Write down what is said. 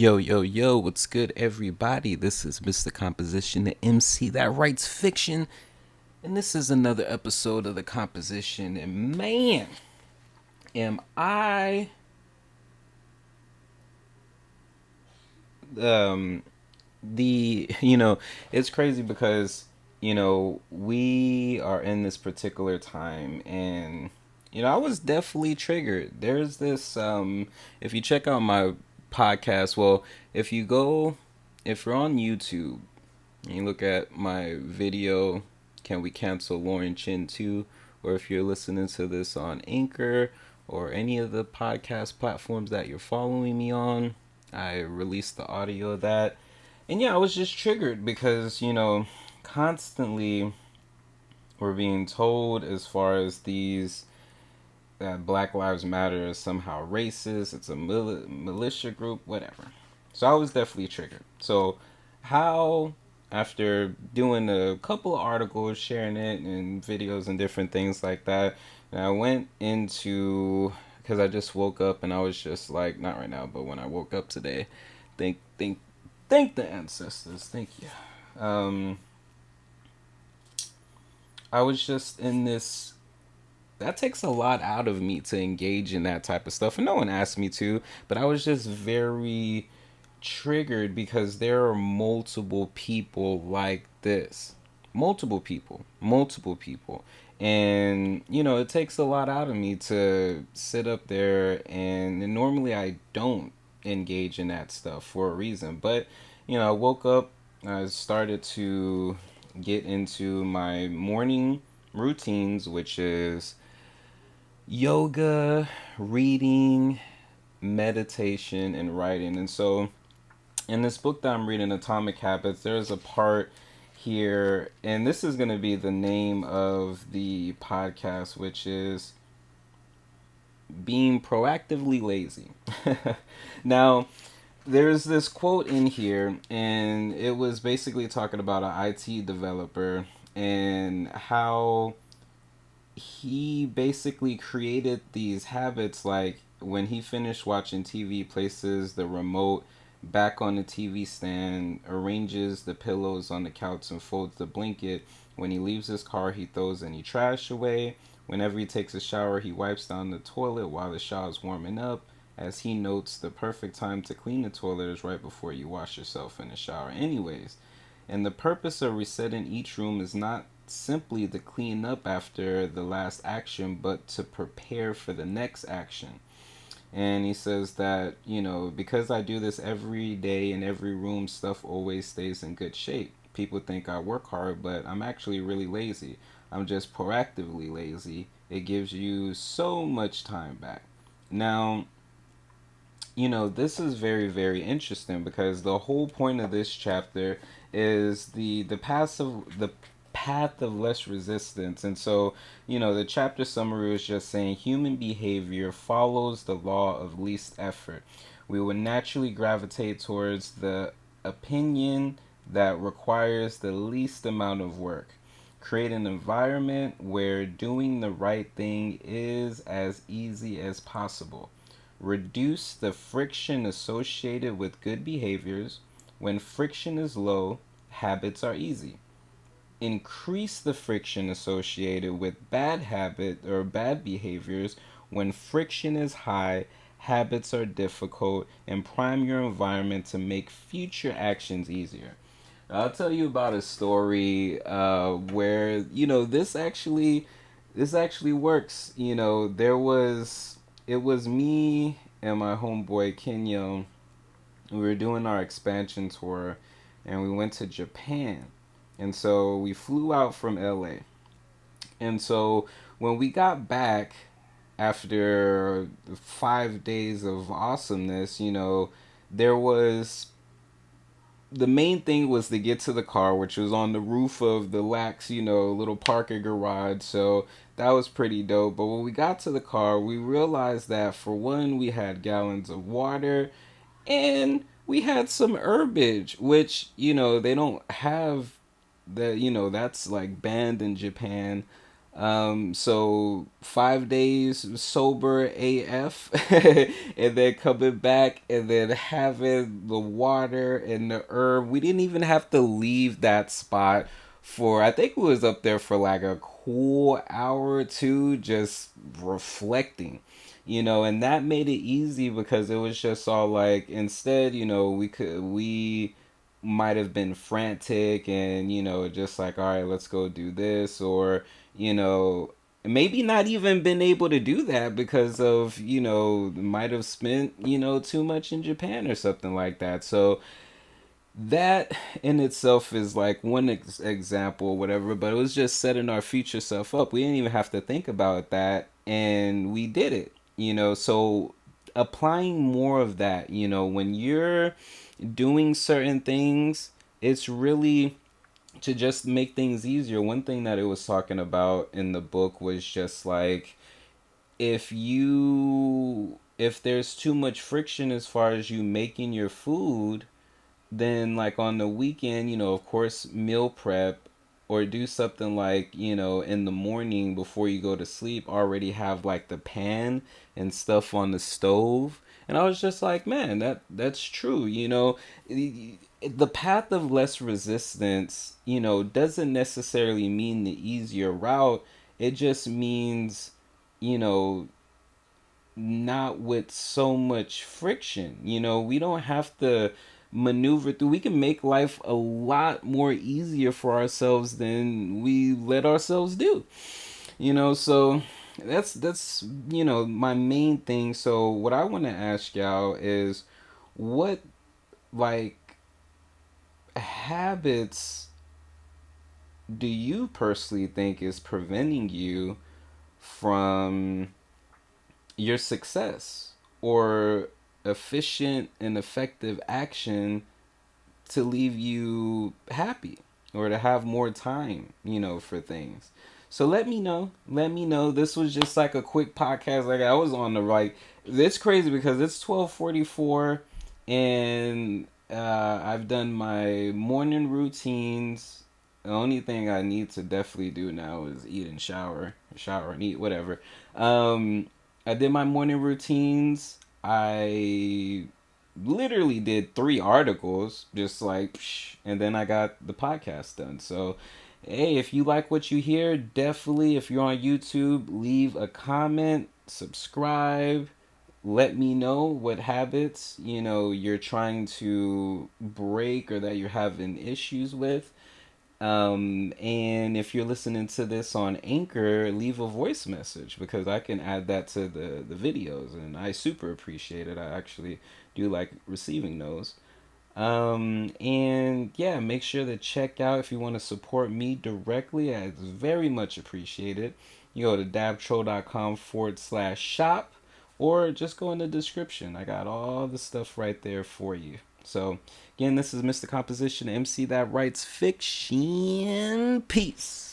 Yo, yo, yo, what's good, everybody? This is Mr. Composition, the MC that writes fiction. And this is another episode of The Composition. And man, am I um the it's crazy because we are in this particular time, and I was definitely triggered. There's this if you check out my podcast, well, if you go if you're on YouTube and you look at my video, Can We Cancel Lauren Chin too? Or if you're listening to this on Anchor or any of the podcast platforms that you're following me on, I released the audio of that. And yeah, I was just triggered because, constantly we're being told as far as these that Black Lives Matter is somehow racist, it's a militia group, whatever. So I was definitely triggered. So, how, after doing a couple of articles, sharing it, and videos and different things like that, and I went into, because I just woke up and I was just like, not right now, but when I woke up today, thank the ancestors, thank you. I was just in this. That takes a lot out of me to engage in that type of stuff, and no one asked me to, but I was just very triggered because there are multiple people like this. Multiple people. And, it takes a lot out of me to sit up there, and normally I don't engage in that stuff for a reason. But, I woke up, I started to get into my morning routines, which is yoga, reading, meditation, and writing. And so, in this book that I'm reading, Atomic Habits, there's a part here, and this is going to be the name of the podcast, which is Being Proactively Lazy. Now, there's this quote in here, and it was basically talking about an IT developer and how he basically created these habits, like when he finished watching TV, places the remote back on the TV stand, arranges the pillows on the couch, and folds the blanket. When he leaves his car, he throws any trash away. Whenever he takes a shower, he wipes down the toilet while the shower is warming up. As he notes, the perfect time to clean the toilet is right before you wash yourself in the shower anyways. And the purpose of resetting each room is not simply to clean up after the last action, but to prepare for the next action. And he says that, because I do this every day in every room, stuff always stays in good shape. People think I work hard, but I'm actually really lazy. I'm just proactively lazy. It gives you so much time back. Now, this is very, very interesting because the whole point of this chapter is the path of less resistance. And so, the chapter summary is just saying human behavior follows the law of least effort. We will naturally gravitate towards the opinion that requires the least amount of work. Create an environment where doing the right thing is as easy as possible. Reduce the friction associated with good behaviors. When friction is low, habits are easy. Increase the friction associated with bad habit or bad behaviors. When friction is high, habits are difficult, and prime your environment to make future actions easier. I'll tell you about a story where this actually works. It was me and my homeboy Kenya. We were doing our expansion tour, and we went to Japan, and so we flew out from LA. And so when we got back after 5 days of awesomeness, there was the main thing was to get to the car, which was on the roof of the Lax, little parking garage. So that was pretty dope. But when we got to the car, we realized that for one, we had gallons of water and we had some herbage, which, they don't have that, that's like banned in Japan. So 5 days sober AF, and then coming back and then having the water and the herb. We didn't even have to leave that spot for, I think it was up there for like a cool hour or two, just reflecting, and that made it easy because it was just all like, instead, we might have been frantic and just like, all right, let's go do this, or you know maybe not even been able to do that because of might have spent too much in Japan or something like that. So that in itself is like one example, whatever, but it was just setting our future self up. We didn't even have to think about that, and we did it. So applying more of that, when you're doing certain things, it's really to just make things easier. One thing that it was talking about in the book was just like, if there's too much friction as far as you making your food, then like on the weekend, of course, meal prep, or do something like, in the morning before you go to sleep, already have like the pan and stuff on the stove. And I was just like, man, that's true. The path of less resistance, doesn't necessarily mean the easier route. It just means, you know, not with so much friction. We don't have to maneuver through. We can make life a lot more easier for ourselves than we let ourselves do. So that's my main thing. So what I want to ask y'all is, what, like, habits do you personally think is preventing you from your success, or efficient and effective action to leave you happy, or to have more time, for things? So let me know. Let me know. This was just like a quick podcast. Like, I was on the right. It's crazy because it's 12:44, and I've done my morning routines. The only thing I need to definitely do now is eat and shower and eat, whatever. Um, I did my morning routines. I literally did 3 articles, just like, and then I got the podcast done. So, hey, if you like what you hear, definitely, if you're on YouTube, leave a comment, subscribe, let me know what habits you're trying to break or that you're having issues with. And if you're listening to this on Anchor, leave a voice message because I can add that to the videos, and I super appreciate it. I actually do like receiving those. And yeah, make sure to check out if you want to support me directly. It's very much appreciated. You go to dabtro.com/shop, or just go in the description. I got all the stuff right there for you. So, again, this is Mr. Composition, MC that writes fiction. Peace.